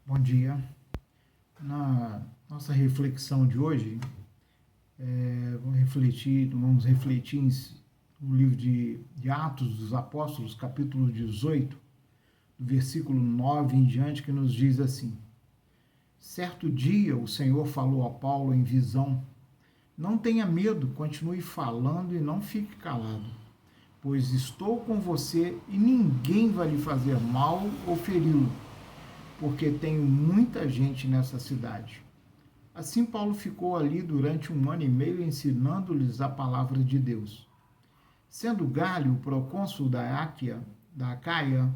Bom dia. Na nossa reflexão de hoje, vamos refletir no livro de Atos dos Apóstolos, capítulo 18, do versículo 9 em diante, que nos diz assim: Certo dia o Senhor falou a Paulo em visão: Não tenha medo, continue falando e não fique calado, pois estou com você e ninguém vai lhe fazer mal ou feri-lo, porque tenho muita gente nessa cidade. Assim, Paulo ficou ali durante 1 ano e meio ensinando-lhes a palavra de Deus. Sendo Galho o procônsul da Acaia,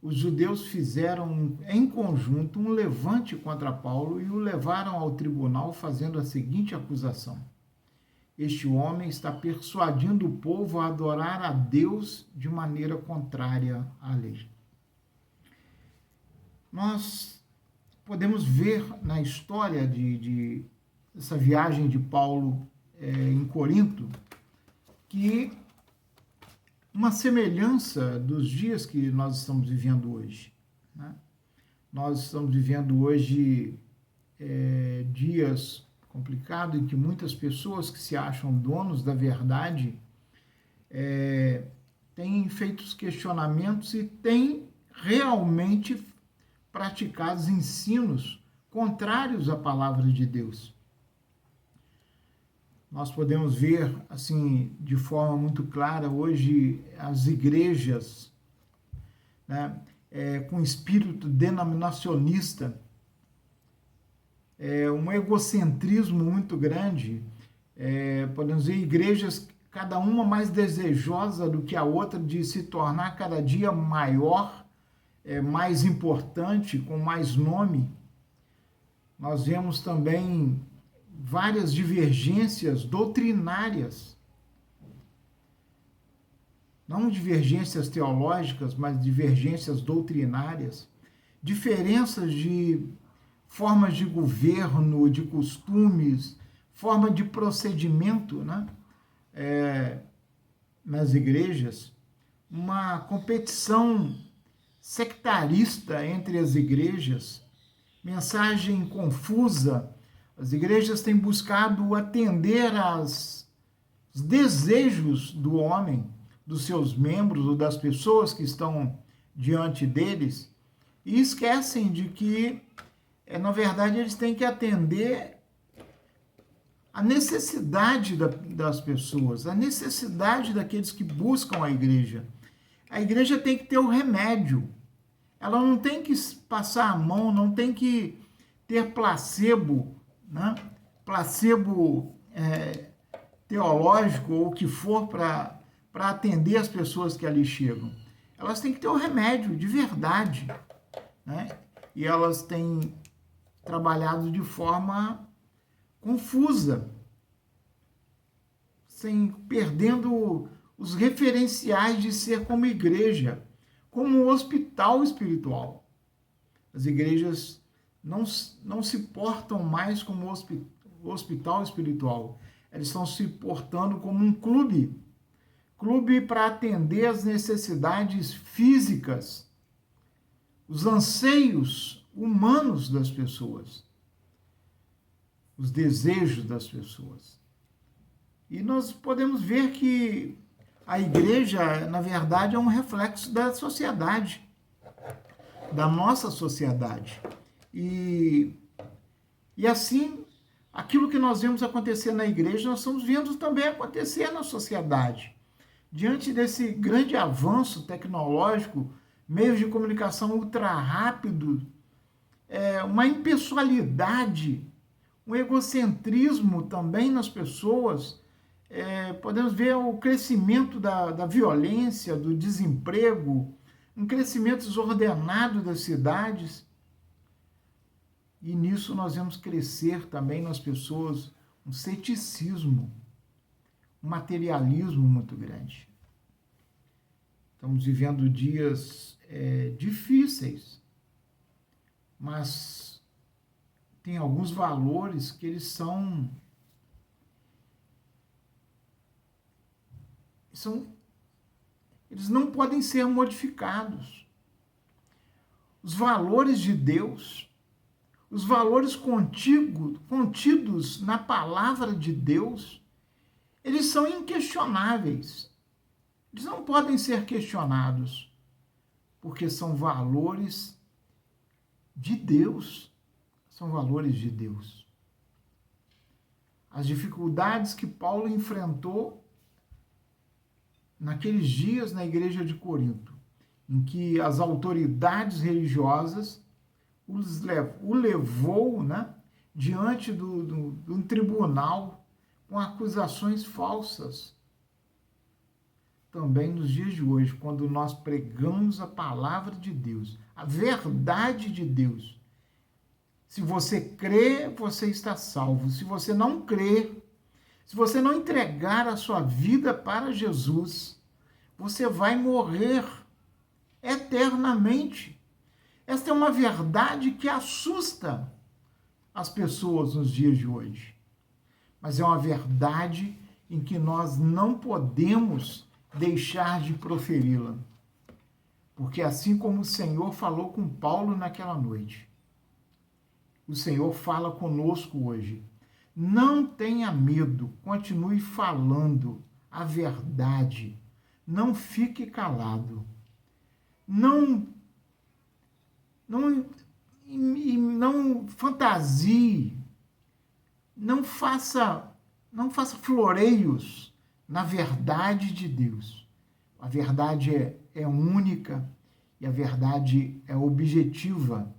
os judeus fizeram em conjunto um levante contra Paulo e o levaram ao tribunal fazendo a seguinte acusação: Este homem está persuadindo o povo a adorar a Deus de maneira contrária à lei. Nós podemos ver na história de essa viagem de Paulo em Corinto que uma semelhança dos dias que nós estamos vivendo hoje. Né? Nós estamos vivendo hoje dias complicados em que muitas pessoas que se acham donos da verdade têm feito os questionamentos e têm realmente praticado ensinos contrários à palavra de Deus. Nós podemos ver, assim, de forma muito clara, hoje, as igrejas, né, com espírito denominacionista, um egocentrismo muito grande, podemos ver igrejas, cada uma mais desejosa do que a outra de se tornar cada dia maior, mais importante, com mais nome. Nós vemos também várias divergências doutrinárias, não divergências teológicas, mas divergências doutrinárias, diferenças de formas de governo, de costumes, forma de procedimento, né? Nas igrejas, uma competição sectarista entre as igrejas, mensagem confusa. As igrejas têm buscado atender aos desejos do homem, dos seus membros ou das pessoas que estão diante deles, e esquecem de que, na verdade, eles têm que atender a necessidade das pessoas, a necessidade daqueles que buscam a igreja. A igreja tem que ter o remédio. Ela não tem que passar a mão, não tem que ter placebo, né? Placebo teológico ou o que for para atender as pessoas que ali chegam. Elas têm que ter o remédio de verdade, né? E elas têm trabalhado de forma confusa, perdendo os referenciais de ser como igreja, como um hospital espiritual. As igrejas não se portam mais como hospital espiritual. Eles estão se portando como um clube para atender as necessidades físicas, os anseios humanos das pessoas, os desejos das pessoas. E nós podemos ver que a igreja, na verdade, é um reflexo da sociedade, da nossa sociedade. E assim, aquilo que nós vemos acontecer na igreja, nós estamos vendo também acontecer na sociedade. Diante desse grande avanço tecnológico, meios de comunicação ultra rápidos, uma impessoalidade, um egocentrismo também nas pessoas, podemos ver o crescimento da violência, do desemprego, um crescimento desordenado das cidades. E nisso nós vemos crescer também nas pessoas um ceticismo, um materialismo muito grande. Estamos vivendo dias difíceis, mas tem alguns valores que eles não podem ser modificados. os valores de Deus, os valores contidos na palavra de Deus, eles são inquestionáveis. Eles não podem ser questionados, porque são valores de Deus. São valores de Deus. As dificuldades que Paulo enfrentou naqueles dias na igreja de Corinto, em que as autoridades religiosas o levou, né, diante do tribunal com acusações falsas. Também nos dias de hoje, quando nós pregamos a palavra de Deus, a verdade de Deus, se você crê, você está salvo. Se você não crê, se você não entregar a sua vida para Jesus, você vai morrer eternamente. Esta é uma verdade que assusta as pessoas nos dias de hoje. Mas é uma verdade em que nós não podemos deixar de proferi-la. Porque assim como o Senhor falou com Paulo naquela noite, o Senhor fala conosco hoje. Não tenha medo, continue falando a verdade. Não fique calado. Não fantasie. Não faça floreios na verdade de Deus. A verdade é única e a verdade é objetiva.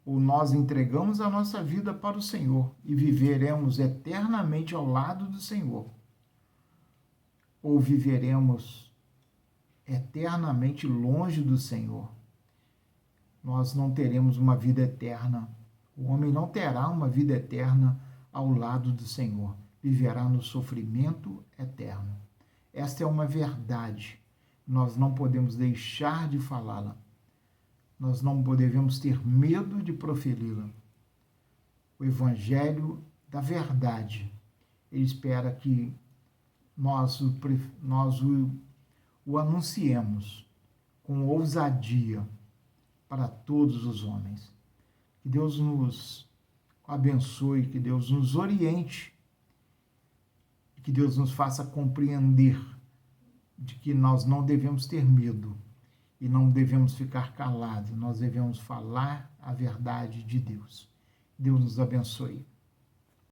Ou nós entregamos a nossa vida para o Senhor e viveremos eternamente ao lado do Senhor, ou viveremos eternamente longe do Senhor. Nós não teremos uma vida eterna. O homem não terá uma vida eterna ao lado do Senhor. Viverá no sofrimento eterno. Esta é uma verdade. Nós não podemos deixar de falá-la. Nós não devemos ter medo de proferi-la. O Evangelho da verdade, ele espera que nós o anunciemos com ousadia para todos os homens. Que Deus nos abençoe, que Deus nos oriente, que Deus nos faça compreender de que nós não devemos ter medo e não devemos ficar calados, nós devemos falar a verdade de Deus. Deus nos abençoe.